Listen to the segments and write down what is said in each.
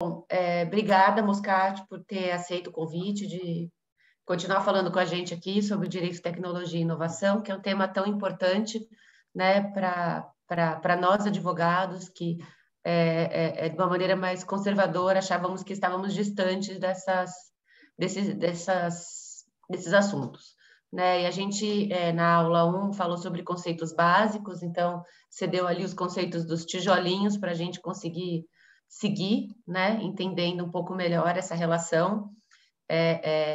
Obrigada, Moscati, por ter aceito o convite de continuar falando com a gente aqui sobre direito, tecnologia e inovação, que é um tema tão importante, né, para nós advogados que de uma maneira mais conservadora achávamos que estávamos distantes desses assuntos. Né? E a gente, na aula 1, falou sobre conceitos básicos, então você deu ali os conceitos dos tijolinhos para a gente conseguir seguir, né? Entendendo um pouco melhor essa relação.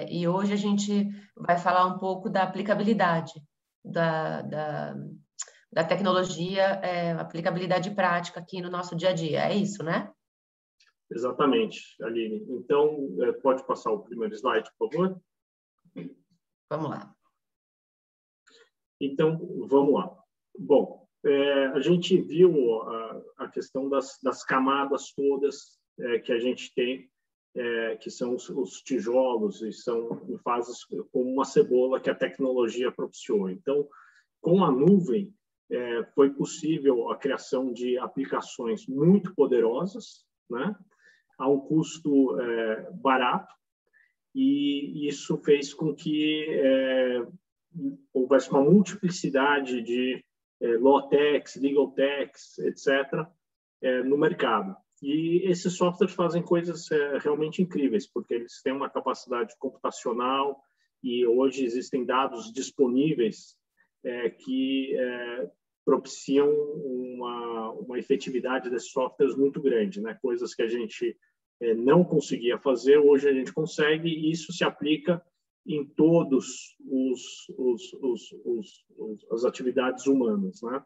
E hoje a gente vai falar um pouco da aplicabilidade da tecnologia, aplicabilidade prática aqui no nosso dia a dia. É isso, né? Exatamente, Aline. Então, pode passar o primeiro slide, por favor? Vamos lá. Então, vamos lá. Bom, a gente viu a questão das camadas todas que a gente tem, que são os tijolos, e são em fases como uma cebola que a tecnologia propiciou. Então, com a nuvem, foi possível a criação de aplicações muito poderosas, né, a um custo barato, e isso fez com que houvesse uma multiplicidade de law techs, legal techs, etc., no mercado. E esses softwares fazem coisas realmente incríveis, porque eles têm uma capacidade computacional e hoje existem dados disponíveis que propiciam uma efetividade desses softwares muito grande, né? Coisas que a gente não conseguia fazer, hoje a gente consegue, e isso se aplica em todos as atividades humanas, né?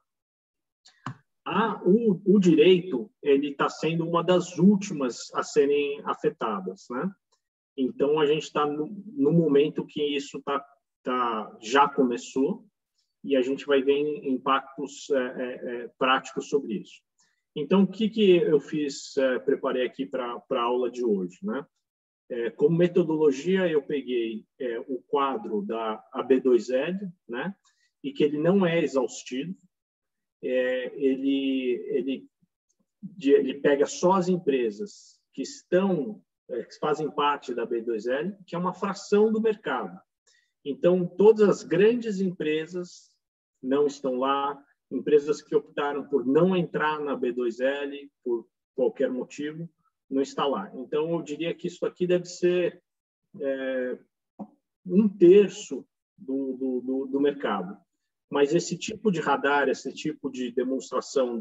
O direito, ele está sendo uma das últimas a serem afetadas, né? Então, a gente está no momento que isso já começou, e a gente vai ver impactos práticos sobre isso. Então, o que eu fiz, preparei aqui para a aula de hoje, né? Como metodologia, eu peguei o quadro da AB2L, né? E que ele não é exaustivo, ele pega só as empresas que fazem parte da B2L, que é uma fração do mercado. Então, todas as grandes empresas não estão lá, empresas que optaram por não entrar na B2L por qualquer motivo, não está lá. Então, eu diria que isso aqui deve ser 1/3 do mercado. Mas esse tipo de radar, esse tipo de demonstração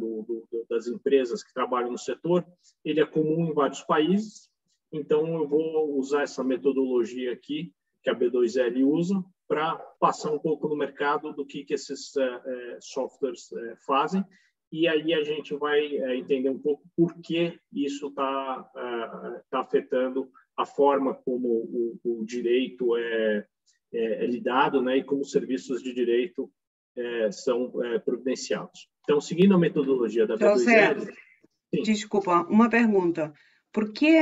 das empresas que trabalham no setor, ele é comum em vários países. Então, eu vou usar essa metodologia aqui, que a B2L usa, para passar um pouco no mercado do que esses softwares fazem. E aí a gente vai entender um pouco por que isso está afetando a forma como o direito é lidado, né, e como os serviços de direito são providenciados. Então, seguindo a metodologia da B2L... Desculpa, uma pergunta. Por que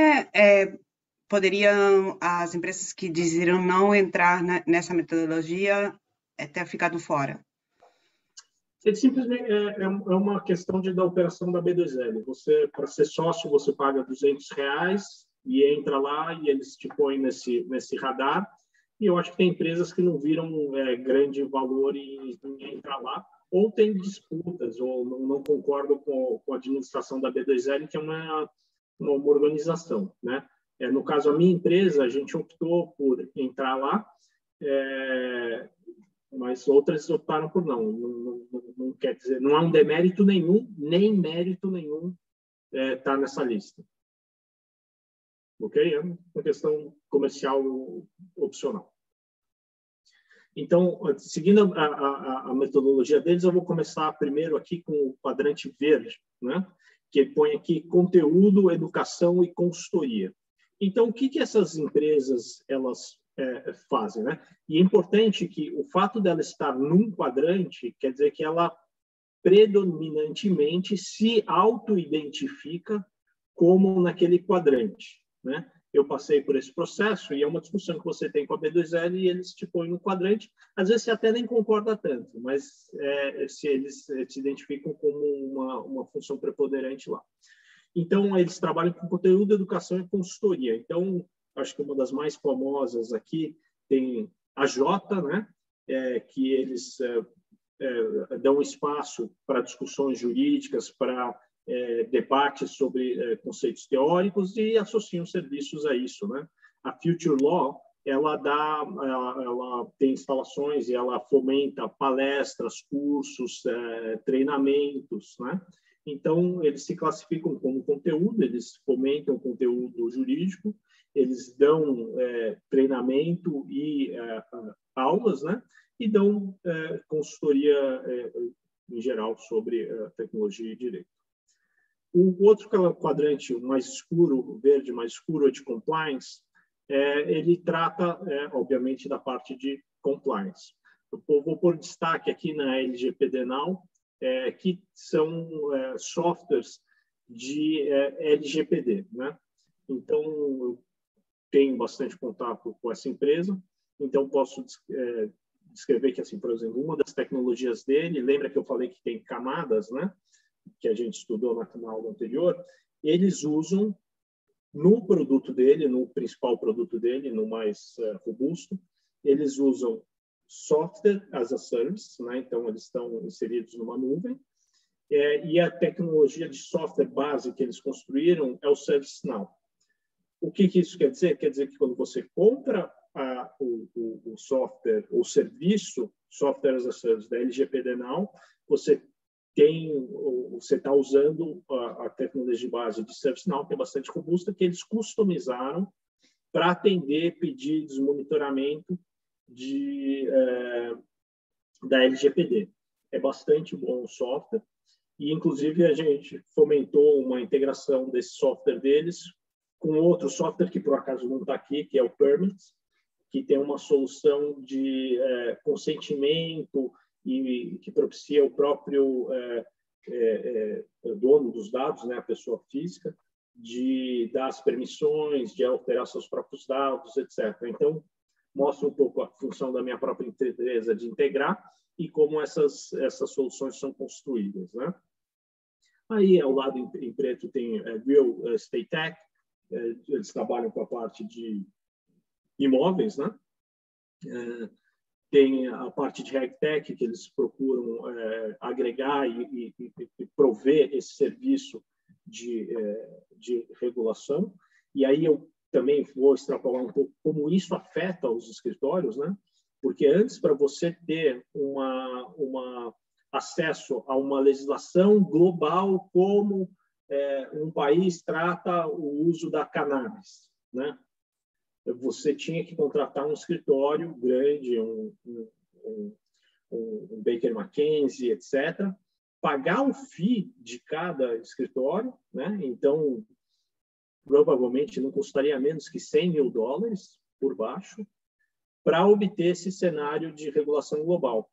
poderiam as empresas que decidiram não entrar nessa metodologia ter ficado fora? Simplesmente é uma questão da operação da B2L. Você, para ser sócio, você paga R$200 e entra lá e eles te põem nesse radar. E eu acho que tem empresas que não viram grande valor em entrar lá, ou tem disputas, ou não concordam com a administração da B2L, que é uma organização, né? No caso, a minha empresa, a gente optou por entrar lá, mas outras optaram por não. Não quer dizer, não há um demérito nenhum, nem mérito nenhum tá nessa lista. Ok? É uma questão comercial opcional. Então, seguindo a metodologia deles, eu vou começar primeiro aqui com o quadrante verde, né? Que põe aqui conteúdo, educação e consultoria. Então, o que essas empresas elas fazem, né? E é importante que o fato dela estar num quadrante quer dizer que ela predominantemente se auto-identifica como naquele quadrante, né? Eu passei por esse processo e é uma discussão que você tem com a B2L e eles te põem no quadrante. Às vezes você até nem concorda tanto, mas se eles se identificam como uma função preponderante lá. Então, eles trabalham com conteúdo, educação e consultoria. Então, acho que uma das mais famosas aqui tem a Jota, né? Que eles dão espaço para discussões jurídicas, para debates sobre conceitos teóricos e associam serviços a isso, né? A Future Law, ela tem instalações e ela fomenta palestras, cursos, treinamentos, né? Então, eles se classificam como conteúdo, eles fomentam conteúdo jurídico, eles dão treinamento e aulas, né? E dão consultoria em geral sobre tecnologia e direito. O outro quadrante mais escuro, o verde mais escuro, é de compliance. Ele trata, obviamente, da parte de compliance. Eu vou pôr destaque aqui na LGPD Now, que são softwares de LGPD, né? Então, eu tenho bastante contato com essa empresa, então posso descrever que, assim, por exemplo, uma das tecnologias dele, lembra que eu falei que tem camadas, né? Que a gente estudou na aula anterior, eles usam no produto dele, no principal produto dele, no mais robusto, eles usam software as a service, né? Então eles estão inseridos numa nuvem, e a tecnologia de software base que eles construíram é o ServiceNow. O que isso quer dizer? Quer dizer que quando você compra o software, o serviço software as a service da LGPD Now, você está usando a tecnologia de base de ServiceNow, que é bastante robusta, que eles customizaram para atender pedidos de monitoramento da LGPD. É bastante bom o software e, inclusive, a gente fomentou uma integração desse software deles com outro software que, por acaso, não está aqui, que é o Permits, que tem uma solução de consentimento e que propicia o próprio dono dos dados, né, a pessoa física, de dar as permissões, de alterar seus próprios dados, etc. Então, mostra um pouco a função da minha própria empresa de integrar e como essas soluções são construídas, né? Aí, ao lado em preto, tem Real Estate Tech, eles trabalham com a parte de imóveis, né? Tem a parte de RegTech, que eles procuram agregar e prover esse serviço de regulação. E aí eu também vou extrapolar um pouco como isso afeta os escritórios, né? Porque antes, para você ter acesso a uma legislação global, como um país trata o uso da cannabis, né? Você tinha que contratar um escritório grande, um Baker McKenzie, etc., pagar o FII de cada escritório, né? Então, provavelmente não custaria menos que $100 mil por baixo, para obter esse cenário de regulação global.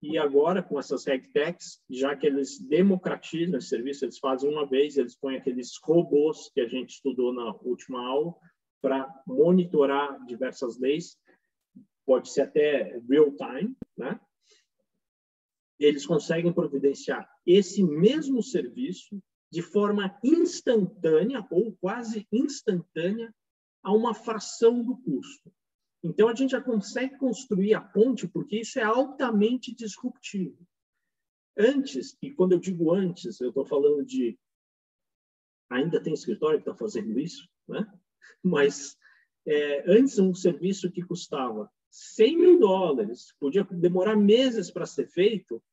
E agora, com essas RegTechs, já que eles democratizam esse serviço, eles fazem uma vez, eles põem aqueles robôs que a gente estudou na última aula, para monitorar diversas leis, pode ser até real time, né? Eles conseguem providenciar esse mesmo serviço de forma instantânea ou quase instantânea a uma fração do custo. Então, a gente já consegue construir a ponte, porque isso é altamente disruptivo. Antes, e quando eu digo antes, eu estou falando de... Ainda tem escritório que está fazendo isso, né? Mas antes um serviço que custava $100 mil, podia demorar meses para ser feito,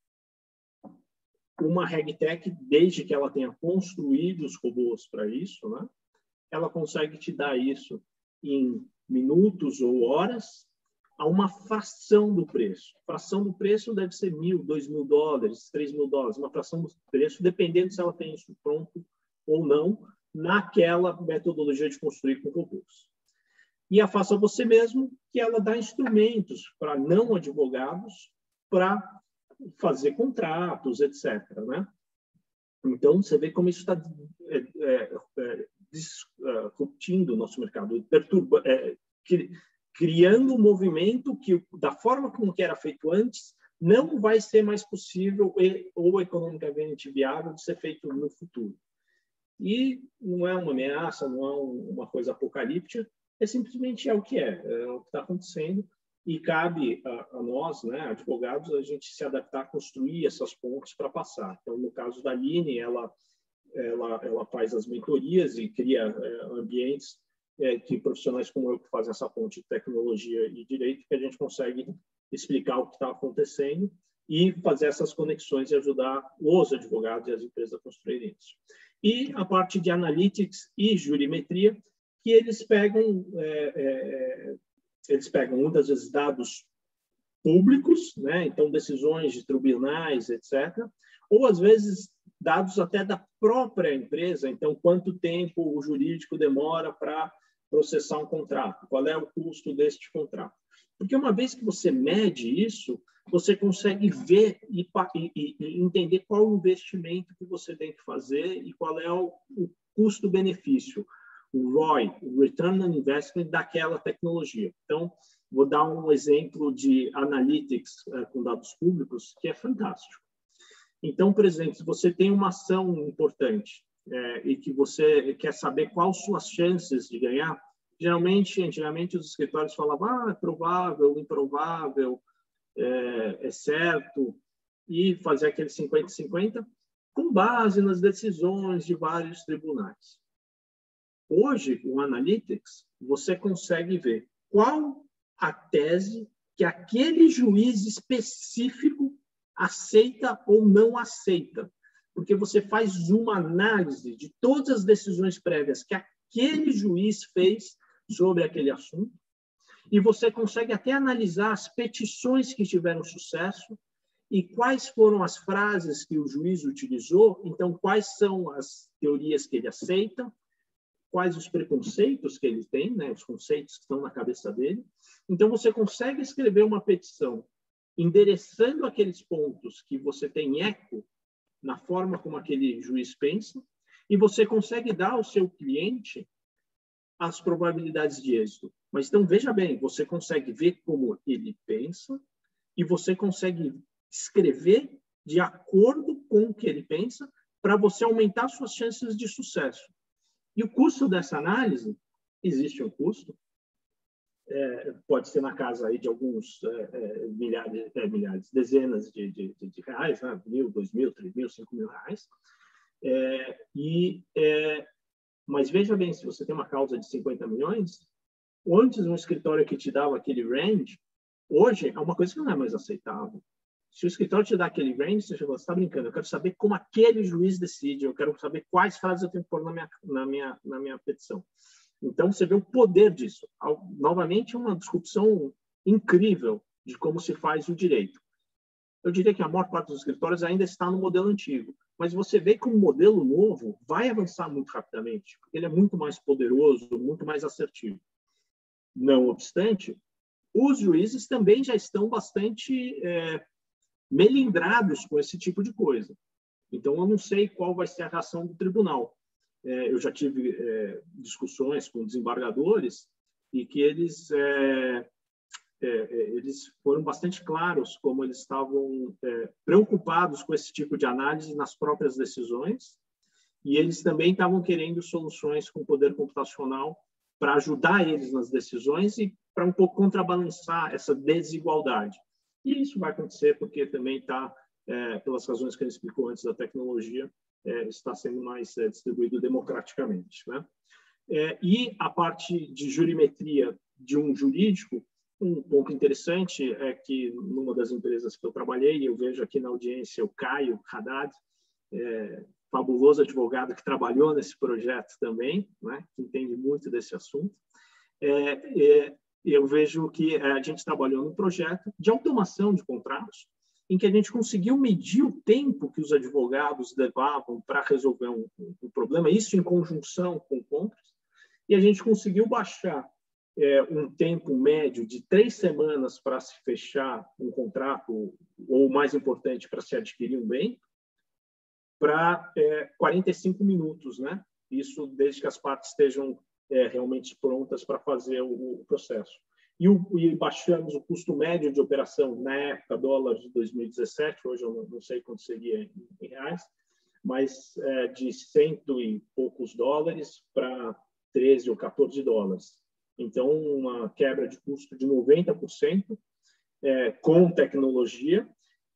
uma RegTech, desde que ela tenha construído os robôs para isso, né, ela consegue te dar isso em minutos ou horas a uma fração do preço. A fração do preço deve ser $1.000, $2.000, $3 mil, uma fração do preço, dependendo se ela tem isso pronto ou não, naquela metodologia de construir com robôs. E a Faça Você Mesmo, que ela dá instrumentos para não advogados para fazer contratos, etc., né? Então, você vê como isso está disruptindo o nosso mercado, criando um movimento que, da forma como que era feito antes, não vai ser mais possível ou economicamente viável de ser feito no futuro. E não é uma ameaça, não é uma coisa apocalíptica, simplesmente o que é o que está acontecendo, e cabe a nós, né, advogados, a gente se adaptar, construir essas pontes para passar. Então, no caso da Aline, ela faz as mentorias e cria ambientes que profissionais como eu que fazem essa ponte de tecnologia e direito, que a gente consegue explicar o que está acontecendo e fazer essas conexões e ajudar os advogados e as empresas a construírem isso. E a parte de analytics e jurimetria, que eles pegam muitas vezes dados públicos, né? Então decisões de tribunais, etc., ou às vezes dados até da própria empresa. Então, quanto tempo o jurídico demora para processar um contrato? Qual é o custo deste contrato? Porque uma vez que você mede isso, você consegue ver e entender qual o investimento que você tem que fazer e qual é o custo-benefício, o ROI, o Return on Investment daquela tecnologia. Então, vou dar um exemplo de analytics com dados públicos que é fantástico. Então, por exemplo, se você tem uma ação importante e que você quer saber quais suas chances de ganhar, geralmente, antigamente, os escritórios falavam é provável, improvável, é certo, e fazer aquele 50-50 com base nas decisões de vários tribunais. Hoje, com o Analytics, você consegue ver qual a tese que aquele juiz específico aceita ou não aceita, porque você faz uma análise de todas as decisões prévias que aquele juiz fez sobre aquele assunto, e você consegue até analisar as petições que tiveram sucesso e quais foram as frases que o juiz utilizou, então quais são as teorias que ele aceita, quais os preconceitos que ele tem, né, os conceitos que estão na cabeça dele. Então, você consegue escrever uma petição endereçando aqueles pontos que você tem eco na forma como aquele juiz pensa, e você consegue dar ao seu cliente as probabilidades de êxito. Mas, então, veja bem, você consegue ver como ele pensa e você consegue escrever de acordo com o que ele pensa para você aumentar suas chances de sucesso. E o custo dessa análise, existe um custo, pode ser na casa aí de alguns milhares, dezenas de reais, né? 1.000, 2.000, 3.000, 5.000 reais. Mas veja bem, se você tem uma causa de 50 milhões, antes um escritório que te dava aquele range, hoje é uma coisa que não é mais aceitável. Se o escritório te dá aquele range, você está brincando, eu quero saber como aquele juiz decide, eu quero saber quais frases eu tenho que pôr na minha petição. Então, você vê o poder disso. Novamente, uma disrupção incrível de como se faz o direito. Eu diria que a maior parte dos escritórios ainda está no modelo antigo, mas você vê que o modelo novo vai avançar muito rapidamente, porque ele é muito mais poderoso, muito mais assertivo. Não obstante, os juízes também já estão bastante melindrados com esse tipo de coisa. Então, eu não sei qual vai ser a reação do tribunal. Eu já tive discussões com desembargadores e que eles foram bastante claros como eles estavam preocupados com esse tipo de análise nas próprias decisões, e eles também estavam querendo soluções com poder computacional para ajudar eles nas decisões e para um pouco contrabalançar essa desigualdade. E isso vai acontecer porque também está, pelas razões que ele explicou antes da tecnologia, está sendo mais distribuído democraticamente, né? E a parte de jurimetria de um jurídico, um ponto interessante é que numa das empresas que eu trabalhei, eu vejo aqui na audiência o Caio Haddad, fabuloso advogado que trabalhou nesse projeto também, né? Que entende muito desse assunto. Eu vejo que a gente trabalhou num projeto de automação de contratos, em que a gente conseguiu medir o tempo que os advogados levavam para resolver um problema, isso em conjunção com compras, e a gente conseguiu baixar um tempo médio de 3 semanas para se fechar um contrato, ou mais importante, para se adquirir um bem, para 45 minutos, né? Isso desde que as partes estejam realmente prontas para fazer o processo. E baixamos o custo médio de operação, na época, dólar de 2017, hoje eu não sei quanto seria em reais, mas de 100 e poucos dólares para 13 ou 14 dólares. Então, uma quebra de custo de 90%, com tecnologia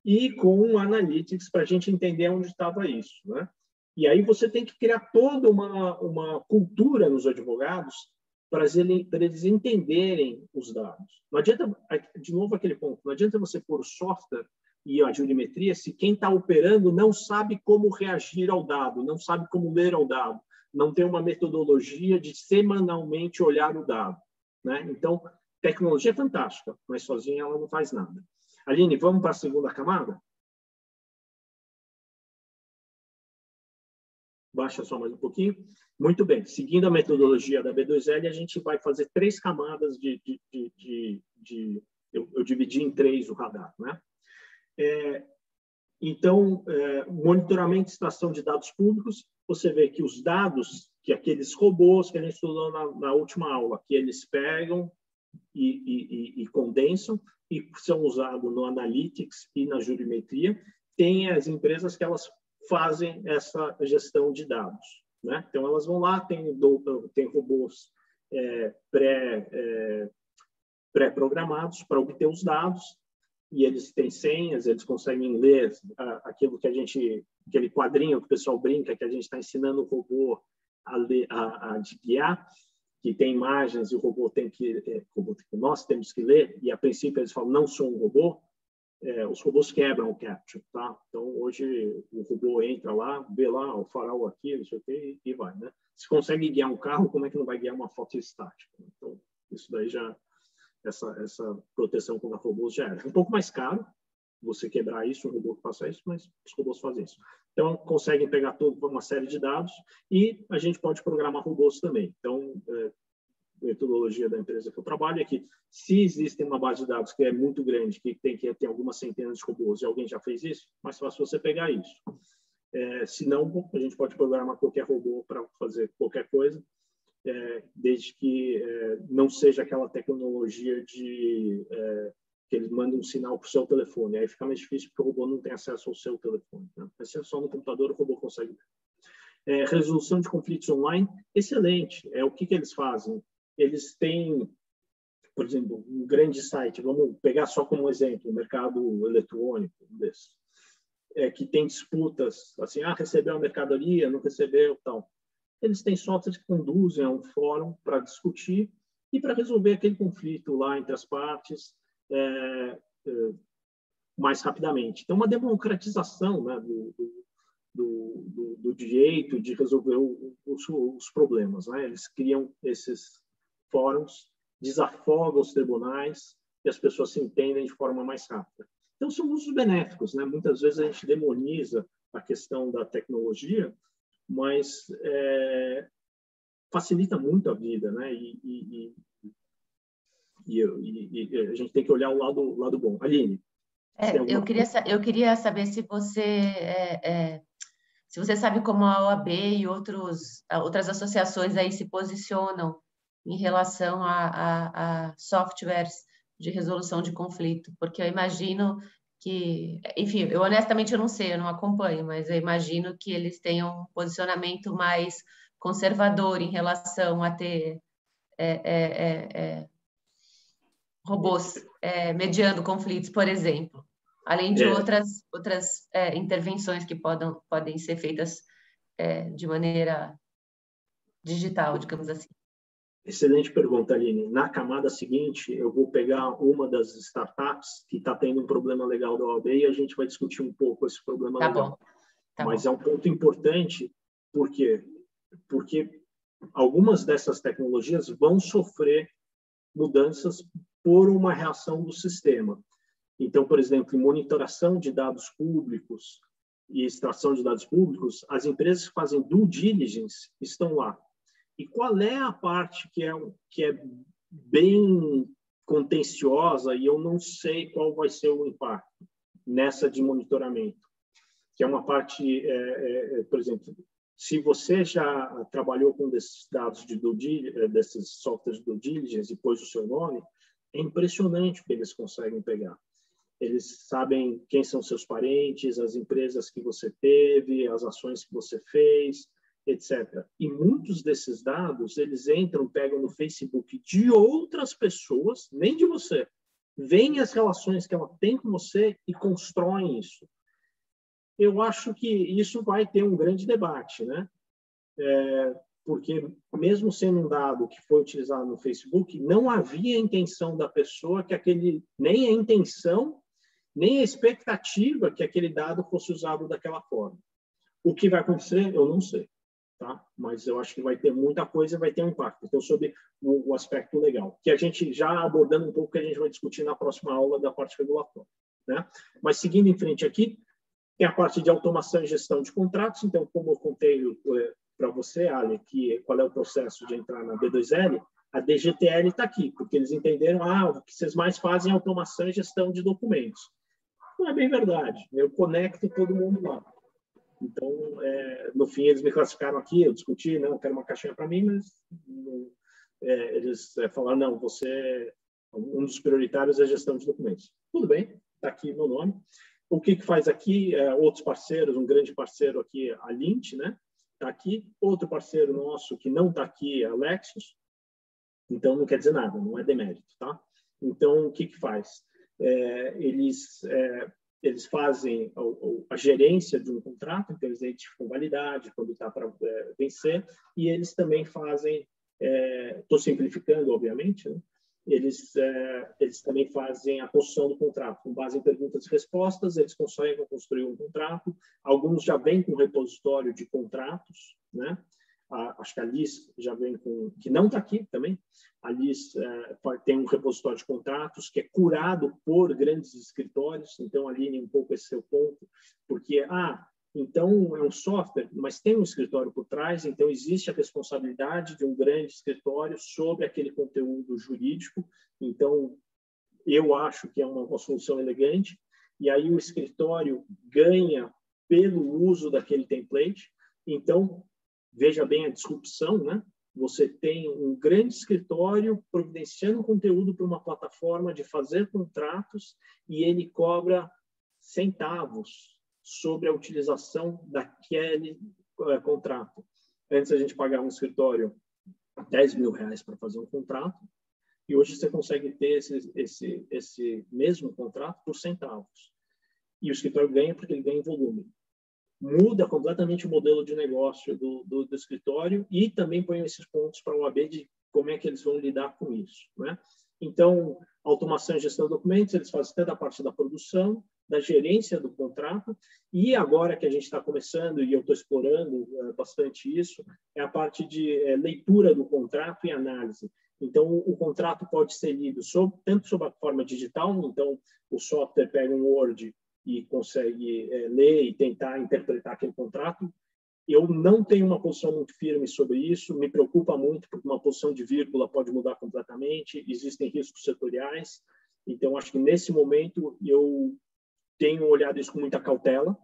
e com analytics para a gente entender onde estava isso, né? E aí você tem que criar toda uma cultura nos advogados para eles entenderem os dados. Não adianta, de novo aquele ponto, não adianta você pôr o software e a jurimetria se quem está operando não sabe como reagir ao dado, não sabe como ler ao dado, não tem uma metodologia de semanalmente olhar o dado, né? Então, tecnologia é fantástica, mas sozinha ela não faz nada. Aline, vamos para a segunda camada? Baixa só mais um pouquinho. Muito bem. Seguindo a metodologia da B2L, a gente vai fazer 3 camadas eu dividi em 3 o radar, né? Então, monitoramento e extração de dados públicos, você vê que os dados, que aqueles robôs que a gente estudou na última aula, que eles pegam e condensam e são usados no Analytics e na jurimetria, tem as empresas que elas fazem essa gestão de dados, né? Então, elas vão lá, tem robôs pré-programados para obter os dados, e eles têm senhas, eles conseguem ler aquilo que aquele quadrinho que o pessoal brinca, que a gente está ensinando o robô a ler, a guiar, que tem imagens e o robô tem que, nós temos que ler, e a princípio eles falam, não sou um robô, os robôs quebram o capture, tá? Então, hoje o robô entra lá, vê lá o farol aqui, não sei o quê, e vai, né? Se consegue guiar um carro, como é que não vai guiar uma foto estática? Então, isso daí já... Essa proteção contra robôs já era. É um pouco mais caro você quebrar isso, um robô que faça isso, mas os robôs fazem isso. Então, conseguem pegar toda uma série de dados e a gente pode programar robôs também. Então, a metodologia da empresa que eu trabalho é que, se existe uma base de dados que é muito grande, que tem algumas centenas de robôs e alguém já fez isso, mais fácil você pegar isso. Se não, a gente pode programar qualquer robô para fazer qualquer coisa, desde que não seja aquela tecnologia que eles mandam um sinal para o seu telefone. Aí fica mais difícil porque o robô não tem acesso ao seu telefone, né? Mas se é só no computador, o robô consegue. Resolução de conflitos online, excelente. O que eles fazem? Eles têm, por exemplo, um grande site, vamos pegar só como exemplo, o mercado eletrônico desse, que tem disputas, assim, recebeu a mercadoria, não recebeu, tal. Eles têm softwares que conduzem a um fórum para discutir e para resolver aquele conflito lá entre as partes mais rapidamente. Então, uma democratização, né, do direito de resolver os problemas, né? Eles criam esses fóruns, desafogam os tribunais e as pessoas se entendem de forma mais rápida. Então, são usos benéficos, né? Muitas vezes a gente demoniza a questão da tecnologia, mas facilita muito a vida, né? E a gente tem que olhar o lado bom. Aline, eu queria saber se você sabe como a OAB e outras associações aí se posicionam em relação a softwares de resolução de conflito, porque eu imagino que, enfim, eu honestamente eu não sei, eu não acompanho, mas eu imagino que eles tenham um posicionamento mais conservador em relação a ter robôs mediando conflitos, por exemplo, além de outras intervenções que podem ser feitas de maneira digital, digamos assim. Excelente pergunta, Aline. Na camada seguinte, eu vou pegar uma das startups que está tendo um problema legal da OAB e a gente vai discutir um pouco esse problema legal. Mas é um ponto importante, por quê? Porque algumas dessas tecnologias vão sofrer mudanças por uma reação do sistema. Então, por exemplo, em monitoração de dados públicos e extração de dados públicos, as empresas que fazem due diligence estão lá. E qual é a parte que é bem contenciosa e eu não sei qual vai ser o impacto nessa de monitoramento? Que é uma parte, por exemplo, se você já trabalhou com desses dados desses softwares de due diligence e pôs o seu nome, é impressionante o que eles conseguem pegar. eles sabem quem são seus parentes, as empresas que você teve, as ações que você fez, etc. E muitos desses dados, eles entram, pegam no Facebook de outras pessoas, nem de você, veem as relações que ela tem com você e constroem isso. Eu acho que isso vai ter um grande debate, né? Porque mesmo sendo um dado que foi utilizado no Facebook, não havia intenção da pessoa que nem a intenção, nem a expectativa que aquele dado fosse usado daquela forma. O que vai acontecer, eu não sei, tá? Mas eu acho que vai ter muita coisa, vai ter um impacto. Então, sobre o aspecto legal, que a gente já abordando um pouco, que a gente vai discutir na próxima aula da parte regulatória, né? Mas seguindo em frente aqui, tem a parte de automação e gestão de contratos. Então, como eu contei para você, Ali, qual é o processo de entrar na B2L, a DGTL está aqui, porque eles entenderam o que vocês mais fazem é automação e gestão de documentos. Não é bem verdade. Eu conecto todo mundo lá. Então, no fim, eles me classificaram aqui, eu discuti, não, eu quero uma caixinha para mim, mas eles falaram, não, um dos prioritários é a gestão de documentos. Tudo bem, está aqui meu nome. O que faz aqui, outros parceiros, um grande parceiro aqui, a Lint, né? Está aqui. Outro parceiro nosso que não está aqui é a Lexus. Então, não quer dizer nada, não é demérito, tá? Então, o que faz? Eles fazem a gerência de um contrato, então eles identificam validade, quando está para vencer, e eles também fazem, estou simplificando, obviamente, né? Eles também fazem a construção do contrato, com base em perguntas e respostas, eles conseguem construir um contrato, alguns já vêm com repositório de contratos, né? Acho que a Liz já vem com, que não está aqui também, a Liz tem um repositório de contratos que é curado por grandes escritórios, então alinhe um pouco esse seu ponto, porque, então é um software, mas tem um escritório por trás, então existe a responsabilidade de um grande escritório sobre aquele conteúdo jurídico, então eu acho que é uma solução elegante, e aí o escritório ganha pelo uso daquele template, então veja bem a disrupção, né? Você tem um grande escritório providenciando conteúdo para uma plataforma de fazer contratos e ele cobra centavos sobre a utilização daquele contrato. Antes a gente pagava um escritório R$10.000 para fazer um contrato e hoje você consegue ter esse mesmo contrato por centavos. E o escritório ganha porque ele ganha em volume. Muda completamente o modelo de negócio do escritório e também põe esses pontos para a OAB de como é que eles vão lidar com isso, né? Então, automação e gestão de documentos, eles fazem até da parte da produção, da gerência do contrato, e agora que a gente está começando, e eu estou explorando bastante isso, é a parte de leitura do contrato e análise. Então, o contrato pode ser lido tanto sob a forma digital, então o software pega um Word e consegue ler e tentar interpretar aquele contrato. Eu não tenho uma posição muito firme sobre isso, me preocupa muito, porque uma posição de vírgula pode mudar completamente, existem riscos setoriais, então acho que nesse momento eu tenho olhado isso com muita cautela,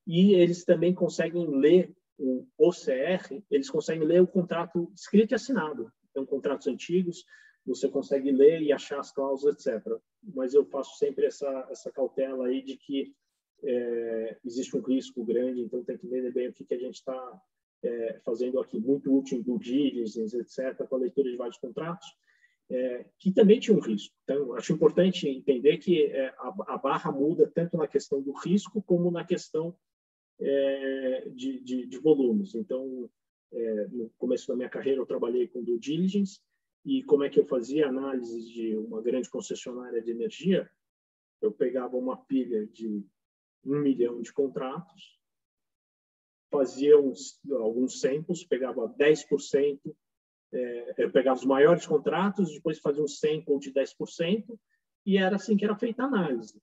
e eles também conseguem ler o OCR, eles conseguem ler o contrato escrito e assinado, então contratos antigos, você consegue ler e achar as cláusulas, etc. Mas eu faço sempre essa cautela aí de que existe um risco grande, então tem que entender bem o que a gente está fazendo aqui. Muito útil em due diligence, etc., com a leitura de vários contratos, que também tinha um risco. Então, acho importante entender que a barra muda tanto na questão do risco como na questão de volumes. Então, no começo da minha carreira, eu trabalhei com due diligence, e como é que eu fazia análise de uma grande concessionária de energia? Eu pegava uma pilha de 1 milhão de contratos, fazia alguns samples, pegava 10%, eu pegava os maiores contratos, depois fazia um sample de 10%, e era assim que era feita a análise.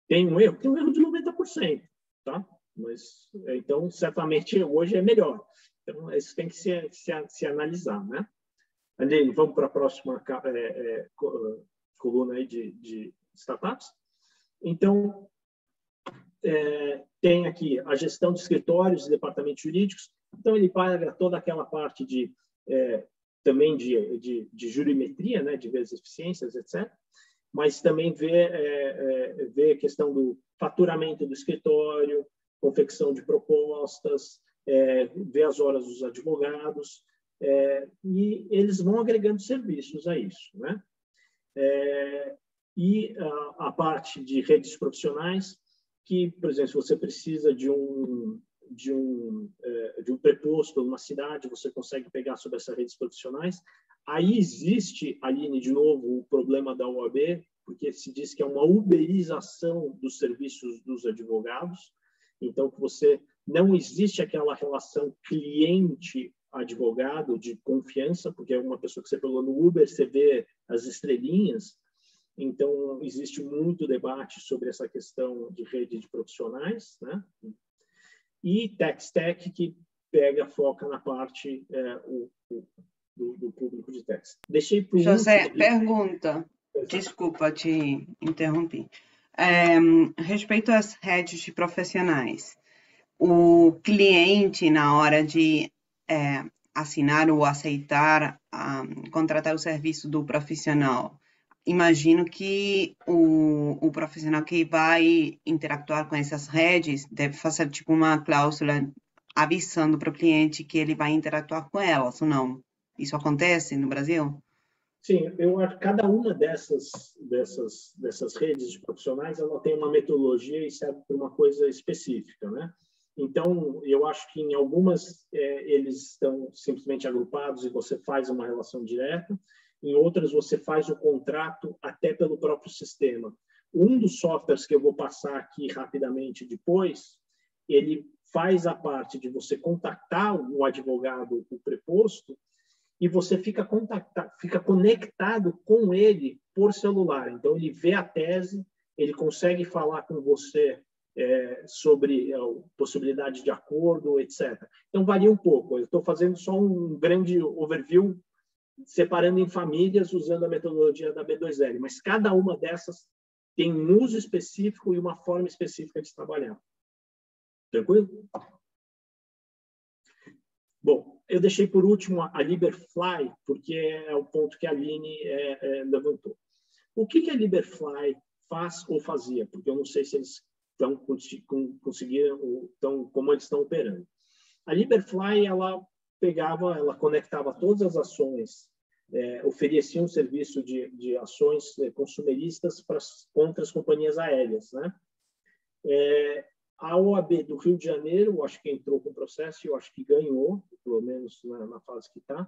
Tem um erro? Tem um erro de 90%, tá? Mas, então, certamente, hoje é melhor. Então, isso tem que se analisar, né? Aline, vamos para a próxima coluna aí de startups. Então, tem aqui a gestão de escritórios e departamentos jurídicos. Então, ele paga toda aquela parte também de jurimetria, né, de vezes eficiências, etc. mas também vê a questão do faturamento do escritório, confecção de propostas, vê as horas dos advogados, e eles vão agregando serviços a isso, né? E a parte de redes profissionais, que, por exemplo, se você precisa de um preposto numa cidade, você consegue pegar sobre essas redes profissionais. Aí existe, Aline, de novo, o problema da OAB, porque se diz que é uma uberização dos serviços dos advogados, então que você não existe aquela relação cliente-advogado de confiança, porque é uma pessoa que você pegou no Uber, você vê as estrelinhas. Então, existe muito debate sobre essa questão de rede de profissionais, né? E Tech Stack, que foca na parte do público de texto. Deixei para o José, pergunta. Desculpa te interromper. Respeito às redes de profissionais, o cliente, na hora de assinar ou aceitar, contratar o serviço do profissional, imagino que o profissional que vai interactuar com essas redes deve fazer tipo uma cláusula avisando para o cliente que ele vai interatuar com elas, ou não? Isso acontece no Brasil? Sim, eu acho que cada uma dessas redes de profissionais, ela tem uma metodologia e serve para uma coisa específica, né? Então, eu acho que em algumas eles estão simplesmente agrupados e você faz uma relação direta. Em outras, você faz o contrato até pelo próprio sistema. Um dos softwares que eu vou passar aqui rapidamente depois, ele faz a parte de você contactar o advogado, o preposto, e você fica conectado com ele por celular. Então, ele vê a tese, ele consegue falar com você sobre a possibilidade de acordo, etc. Então, varia um pouco. Eu estou fazendo só um grande overview, separando em famílias, usando a metodologia da B2L. Mas cada uma dessas tem um uso específico e uma forma específica de trabalhar. Tranquilo? Bom, eu deixei por último a Liberfly, porque é o ponto que a Aline levantou. O que a Liberfly faz ou fazia? Porque eu não sei se eles conseguiram, como eles estão operando. A Liberfly, ela conectava todas as ações, oferecia um serviço de ações consumeristas contra as companhias aéreas, né? A OAB do Rio de Janeiro, eu acho que entrou com o processo e eu acho que ganhou, pelo menos na fase que está,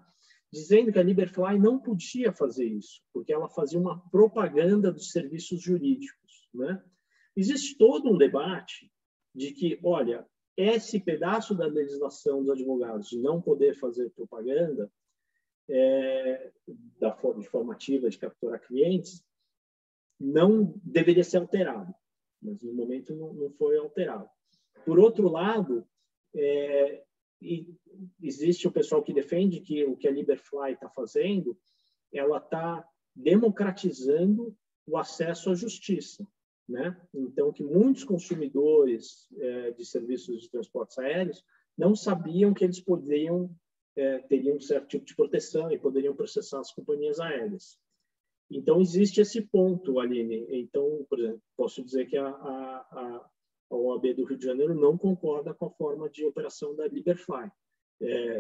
dizendo que a Liberfly não podia fazer isso, porque ela fazia uma propaganda dos serviços jurídicos, né? Existe todo um debate de que, olha, esse pedaço da legislação dos advogados de não poder fazer propaganda de forma ativa de capturar clientes não deveria ser alterado, mas no momento não foi alterado. Por outro lado, existe o pessoal que defende que o que a Liberfly está fazendo, ela está democratizando o acesso à justiça, né? Então, que muitos consumidores de serviços de transportes aéreos não sabiam que eles teriam um certo tipo de proteção e poderiam processar as companhias aéreas. Então, existe esse ponto, Aline. Então, por exemplo, posso dizer que a OAB do Rio de Janeiro não concorda com a forma de operação da Liberfly.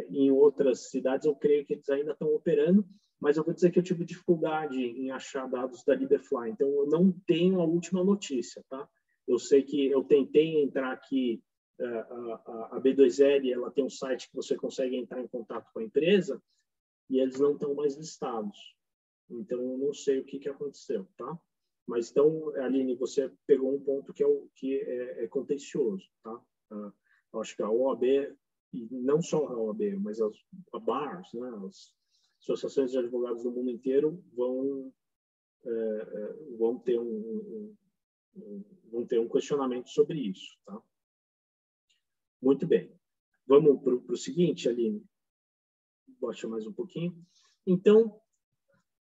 Em outras cidades, eu creio que eles ainda estão operando, mas eu vou dizer que eu tive dificuldade em achar dados da Liberfly. Então, eu não tenho a última notícia, tá? Eu sei que eu tentei entrar aqui, a B2L, ela tem um site que você consegue entrar em contato com a empresa e eles não estão mais listados. Então, eu não sei o que aconteceu, tá? Mas, então, Aline, você pegou um ponto que é contencioso, tá? Eu acho que a OAB, e não só a OAB, mas a BARS, né? As associações de advogados do mundo inteiro vão ter um questionamento sobre isso, tá? Muito bem. Vamos para o seguinte, Aline. Baixa mais um pouquinho. Então,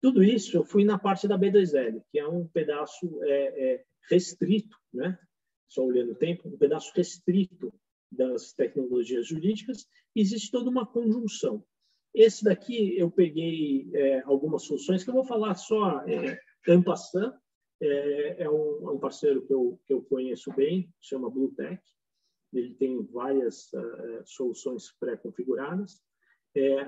tudo isso eu fui na parte da B2L, que é um pedaço restrito, né? Só olhando o tempo, um pedaço restrito das tecnologias jurídicas. Existe toda uma conjunção. Esse daqui eu peguei algumas soluções que eu vou falar só Ampassan é um parceiro que eu conheço bem, chama BlueTech. Ele tem várias soluções pré-configuradas.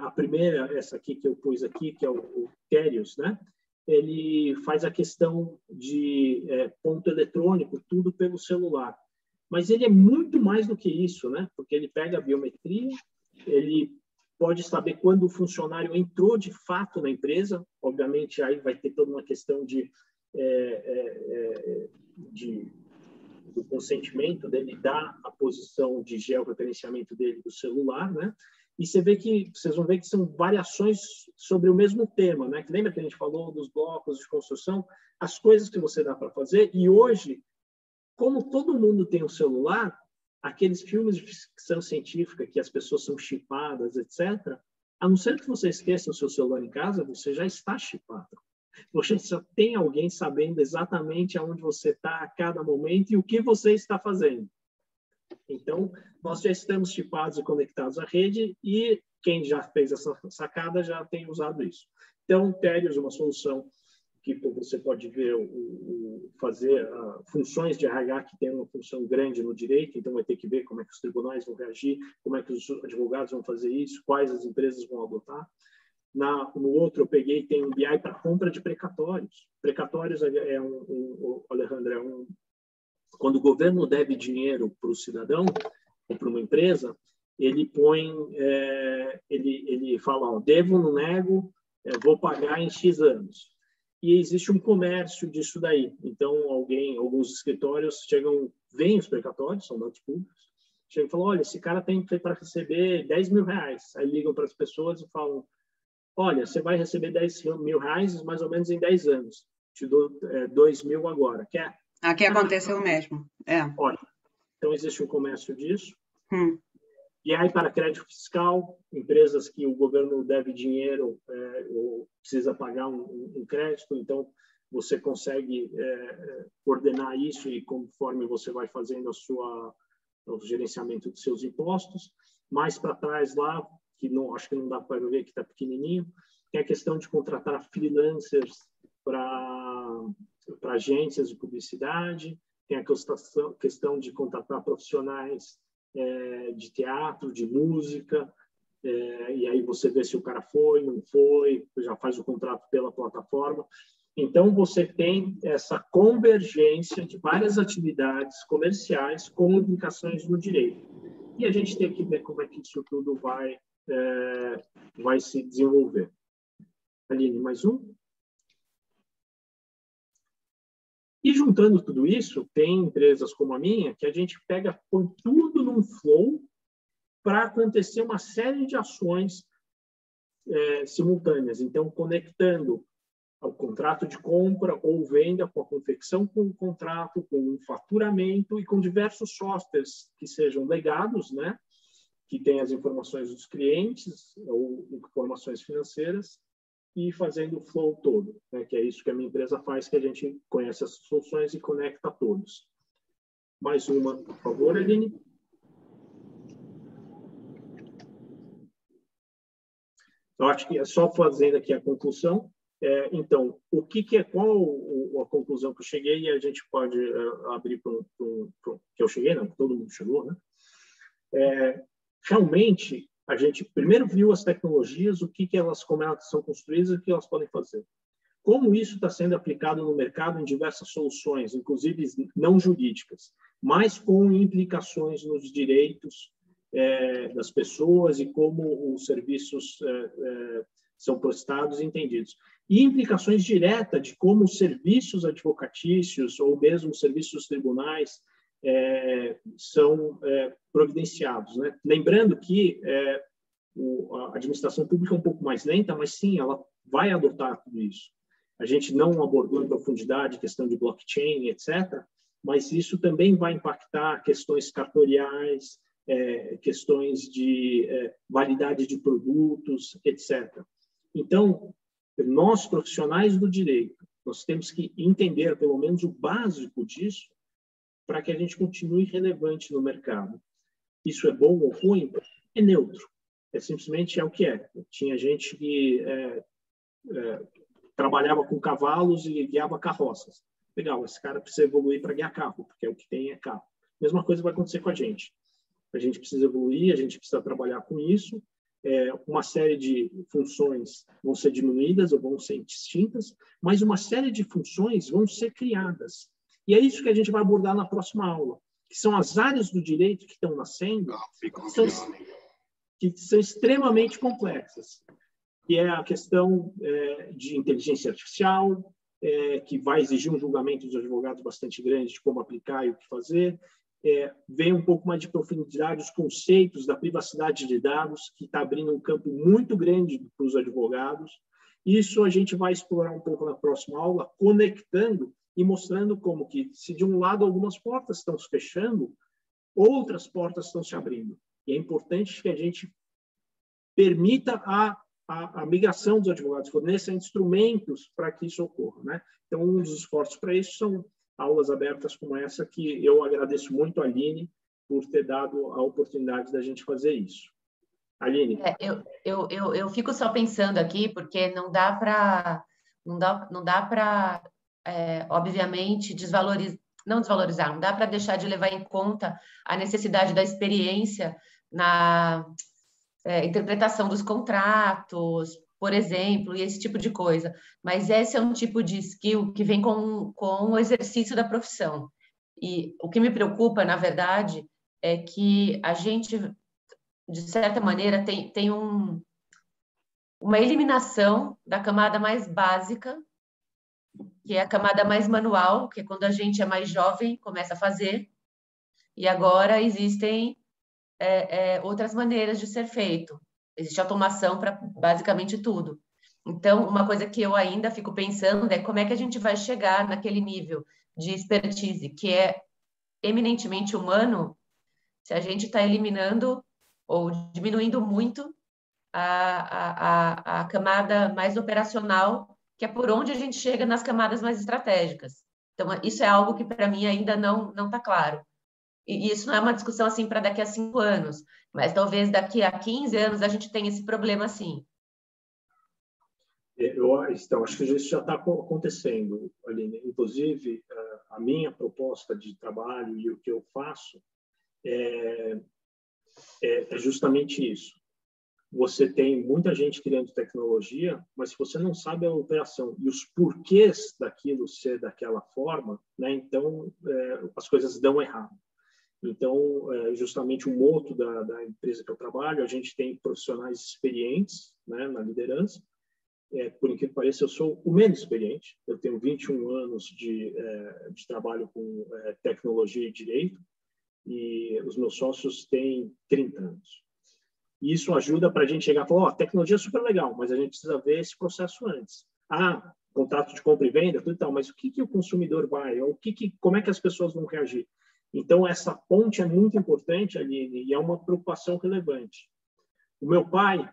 A primeira, essa aqui que eu pus aqui, que é o Terios, né? Ele faz a questão de ponto eletrônico, tudo pelo celular. Mas ele é muito mais do que isso, né? Porque ele pega a biometria, ele pode saber quando o funcionário entrou de fato na empresa. Obviamente, aí vai ter toda uma questão do consentimento dele, dar a posição de georreferenciamento dele do celular, né? E vocês vão ver que são variações sobre o mesmo tema, né? Que lembra que a gente falou dos blocos de construção, as coisas que você dá para fazer. E hoje, como todo mundo tem um celular, aqueles filmes de ficção científica que as pessoas são chipadas, etc., a não ser que você esqueça o seu celular em casa, você já está chipado. Você já tem alguém sabendo exatamente aonde você está a cada momento e o que você está fazendo. Então, nós já estamos chipados e conectados à rede e quem já fez essa sacada já tem usado isso. Então, Terios é uma solução que você pode ver fazer funções de RH que tem uma função grande no direito, então vai ter que ver como é que os tribunais vão reagir, como é que os advogados vão fazer isso, quais as empresas vão adotar. No outro, eu peguei, tem um BI para compra de precatórios. Precatórios Alejandro, quando o governo deve dinheiro para o cidadão ou para uma empresa, ele põe, ele fala, ó, devo, não nego, vou pagar em X anos. E existe um comércio disso daí. Então, alguns escritórios veem os precatórios, são dados públicos, chegam e falam, olha, esse cara tem para receber 10 mil reais. Aí ligam para as pessoas e falam, olha, você vai receber 10 mil reais mais ou menos em 10 anos. Te dou 2 mil agora. Quer? Aqui aconteceu mesmo. Olha, então existe um comércio disso. E aí, para crédito fiscal, empresas que o governo deve dinheiro ou precisa pagar um crédito, então você consegue coordenar isso e conforme você vai fazendo o gerenciamento dos seus impostos. Mais para trás lá, que acho que não dá para ver que está pequenininho, tem a questão de contratar freelancers para agências de publicidade, tem a questão de contratar profissionais de teatro, de música, e aí você vê se o cara foi, não foi, já faz o contrato pela plataforma. Então, você tem essa convergência de várias atividades comerciais com implicações no direito. E a gente tem que ver como é que isso tudo vai se desenvolver. Aline, mais um? E juntando tudo isso, tem empresas como a minha que a gente põe tudo num flow para acontecer uma série de ações simultâneas. Então, conectando o contrato de compra ou venda com a confecção com o contrato, com o faturamento e com diversos softwares que sejam legados, né? Que tem as informações dos clientes ou informações financeiras, e fazendo o flow todo, né? Que é isso que a minha empresa faz, que a gente conhece as soluções e conecta todos. Mais uma, por favor, Aline. Eu acho que é só fazendo aqui a conclusão. Então, qual a conclusão que eu cheguei, e a gente pode abrir para que eu cheguei, não, todo mundo chegou, né? Realmente, a gente primeiro viu as tecnologias, como elas são construídas e o que elas podem fazer. Como isso está sendo aplicado no mercado em diversas soluções, inclusive não jurídicas, mas com implicações nos direitos das pessoas e como os serviços são prestados e entendidos. E implicações diretas de como os serviços advocatícios ou mesmo os serviços dos tribunais são providenciados, né? Lembrando que a administração pública é um pouco mais lenta, mas sim, ela vai adotar tudo isso. A gente não abordou em profundidade questão de blockchain, etc., mas isso também vai impactar questões cartoriais, questões de validade de produtos, etc. Então, nós, profissionais do direito, nós temos que entender pelo menos o básico disso para que a gente continue relevante no mercado. Isso é bom ou ruim? É neutro. Simplesmente o que é. Tinha gente que trabalhava com cavalos e guiava carroças. Legal, esse cara precisa evoluir para guiar carro, porque é o que tem é carro. Mesma coisa vai acontecer com a gente. A gente precisa evoluir, a gente precisa trabalhar com isso. Uma série de funções vão ser diminuídas ou vão ser extintas, mas uma série de funções vão ser criadas. E é isso que a gente vai abordar na próxima aula, que são as áreas do direito que estão nascendo, que são extremamente complexas. Que é a questão de inteligência artificial, que vai exigir um julgamento dos advogados bastante grande de como aplicar e o que fazer. Vem um pouco mais de profundidade os conceitos da privacidade de dados, que está abrindo um campo muito grande para os advogados. Isso a gente vai explorar um pouco na próxima aula, conectando e mostrando como que, se de um lado algumas portas estão se fechando, outras portas estão se abrindo. E é importante que a gente permita a migração dos advogados, forneça instrumentos para que isso ocorra, né? Então, um dos esforços para isso são aulas abertas como essa, que eu agradeço muito a Aline por ter dado a oportunidade da gente fazer isso. Aline? Eu fico só pensando aqui, porque não dá para, obviamente, não dá para deixar de levar em conta a necessidade da experiência na interpretação dos contratos, por exemplo, e esse tipo de coisa. Mas esse é um tipo de skill que vem com o exercício da profissão. E o que me preocupa, na verdade, é que a gente, de certa maneira, tem uma eliminação da camada mais básica, que é a camada mais manual, que é quando a gente é mais jovem, começa a fazer, e agora existem outras maneiras de ser feito. Existe automação para basicamente tudo. Então, uma coisa que eu ainda fico pensando é como é que a gente vai chegar naquele nível de expertise que é eminentemente humano, se a gente está eliminando ou diminuindo muito a camada mais operacional, que é por onde a gente chega nas camadas mais estratégicas. Então, isso é algo que, para mim, ainda não está claro. E isso não é uma discussão assim para daqui a 5 anos, mas talvez daqui a 15 anos a gente tenha esse problema assim. Então, acho que isso já está acontecendo, Aline. Inclusive, a minha proposta de trabalho e o que eu faço é justamente isso. Você tem muita gente criando tecnologia, mas se você não sabe a operação e os porquês daquilo ser daquela forma, né, então as coisas dão errado. Então, justamente o moto da empresa que eu trabalho, a gente tem profissionais experientes, né, na liderança. Por incrível que pareça, eu sou o menos experiente. Eu tenho 21 anos de trabalho com tecnologia e direito, e os meus sócios têm 30 anos. E isso ajuda para a gente chegar e falar, tecnologia é super legal, mas a gente precisa ver esse processo antes. Contrato de compra e venda, tudo e tal, mas o que o consumidor vai? Como é que as pessoas vão reagir? Então, essa ponte é muito importante, Aline, e é uma preocupação relevante. O meu pai,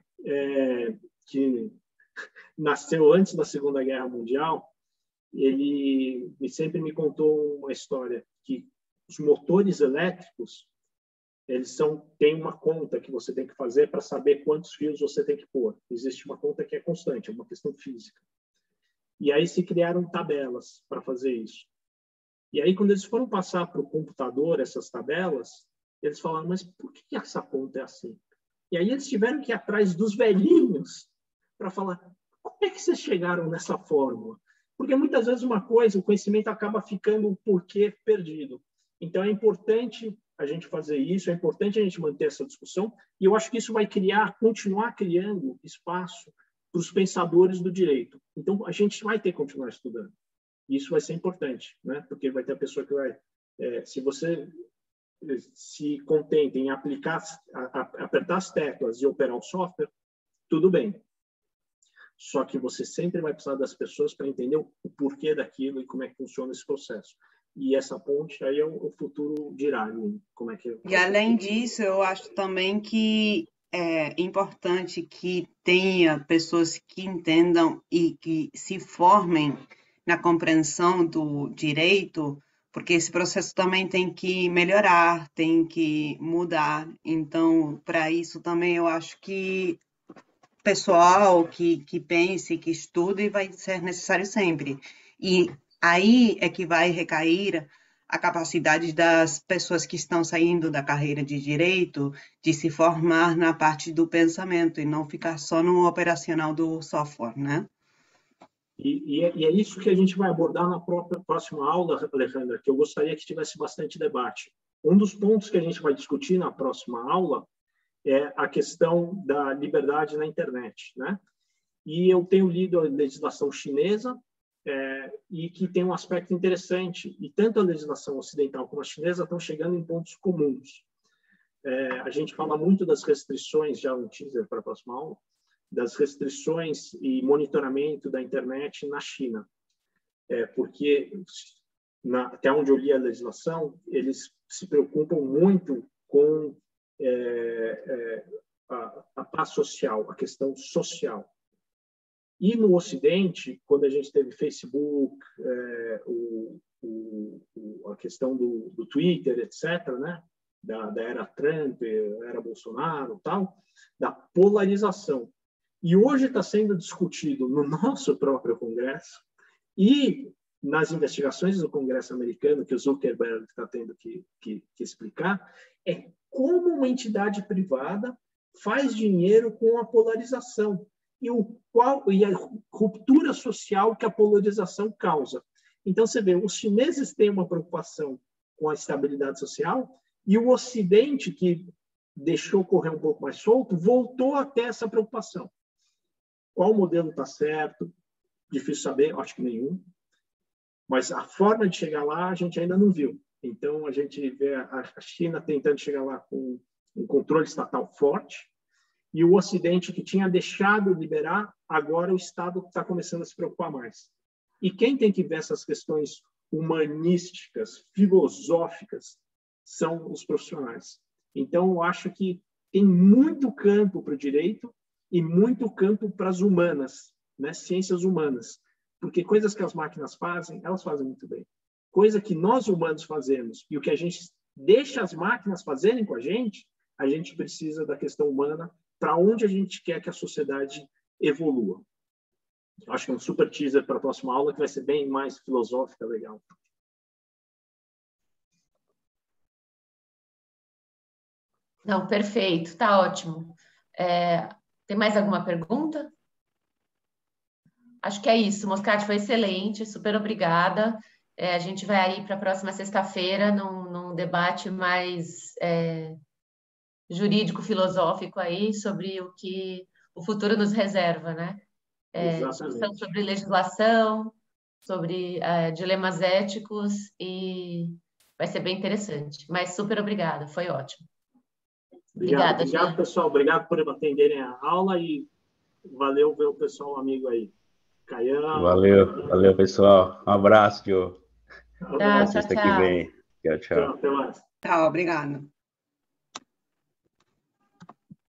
que nasceu antes da Segunda Guerra Mundial, ele sempre me contou uma história, que os motores elétricos, eles têm uma conta que você tem que fazer para saber quantos fios você tem que pôr. Existe uma conta que é constante, é uma questão física. E aí se criaram tabelas para fazer isso. E aí, quando eles foram passar para o computador essas tabelas, eles falaram, mas por que essa conta é assim? E aí eles tiveram que ir atrás dos velhinhos para falar, como é que vocês chegaram nessa fórmula? Porque muitas vezes uma coisa, o conhecimento acaba ficando o porquê perdido. Então, é importante a gente fazer isso, é importante a gente manter essa discussão, e eu acho que isso vai continuar criando espaço para os pensadores do direito. Então, a gente vai ter que continuar estudando. Isso vai ser importante, né? Porque vai ter a pessoa que vai... se você se contenta em aplicar, apertar as teclas e operar o software, tudo bem. Só que você sempre vai precisar das pessoas para entender o porquê daquilo e como é que funciona esse processo. E essa ponte aí o futuro dirá, como é que... E além disso, eu acho também que é importante que tenha pessoas que entendam e que se formem na compreensão do direito, porque esse processo também tem que melhorar, tem que mudar. Então, para isso também eu acho que pessoal que pense, que estude, vai ser necessário sempre. E aí é que vai recair a capacidade das pessoas que estão saindo da carreira de direito de se formar na parte do pensamento e não ficar só no operacional do software, né? E é isso que a gente vai abordar na próxima aula, Alejandra, que eu gostaria que tivesse bastante debate. Um dos pontos que a gente vai discutir na próxima aula é a questão da liberdade na internet, né? E eu tenho lido a legislação chinesa e que tem um aspecto interessante. E tanto a legislação ocidental como a chinesa estão chegando em pontos comuns. A gente fala muito das restrições, já um teaser para a próxima aula, das restrições e monitoramento da internet na China. Porque, até onde eu li a legislação, eles se preocupam muito com a paz social, a questão social. E no Ocidente, quando a gente teve Facebook, a questão do Twitter, etc., né? da era Trump, era Bolsonaro, tal, da polarização. E hoje está sendo discutido no nosso próprio Congresso e nas investigações do Congresso americano, que o Zuckerberg está tendo que explicar, como uma entidade privada faz dinheiro com a polarização e a ruptura social que a polarização causa. Então, você vê, os chineses têm uma preocupação com a estabilidade social e o Ocidente, que deixou correr um pouco mais solto, voltou a ter essa preocupação. Qual modelo está certo? Difícil saber, acho que nenhum. Mas a forma de chegar lá, a gente ainda não viu. Então, a gente vê a China tentando chegar lá com um controle estatal forte e o Ocidente, que tinha deixado liberar, agora o Estado está começando a se preocupar mais. E quem tem que ver essas questões humanísticas, filosóficas, são os profissionais. Então, eu acho que tem muito campo para o direito e muito campo para as humanas, né? Ciências humanas. Porque coisas que as máquinas fazem, elas fazem muito bem. Coisa que nós humanos fazemos e o que a gente deixa as máquinas fazerem com a gente precisa da questão humana para onde a gente quer que a sociedade evolua. Eu acho que é um super teaser para a próxima aula, que vai ser bem mais filosófica, legal. Não, perfeito, está ótimo. Tem mais alguma pergunta? Acho que é isso. Moscati, foi excelente, super obrigada. A gente vai aí para a próxima sexta-feira num debate mais jurídico-filosófico aí sobre o que o futuro nos reserva, né? Discussão sobre legislação, sobre dilemas éticos e vai ser bem interessante. Mas super obrigada, foi ótimo. Obrigada, obrigado, pessoal. Obrigado por atenderem a aula e valeu ver o pessoal amigo aí. Caião. Valeu, pessoal. Um abraço, Joe. Tchau, Até sexta que vem. Tchau. Até mais. Tchau, obrigado.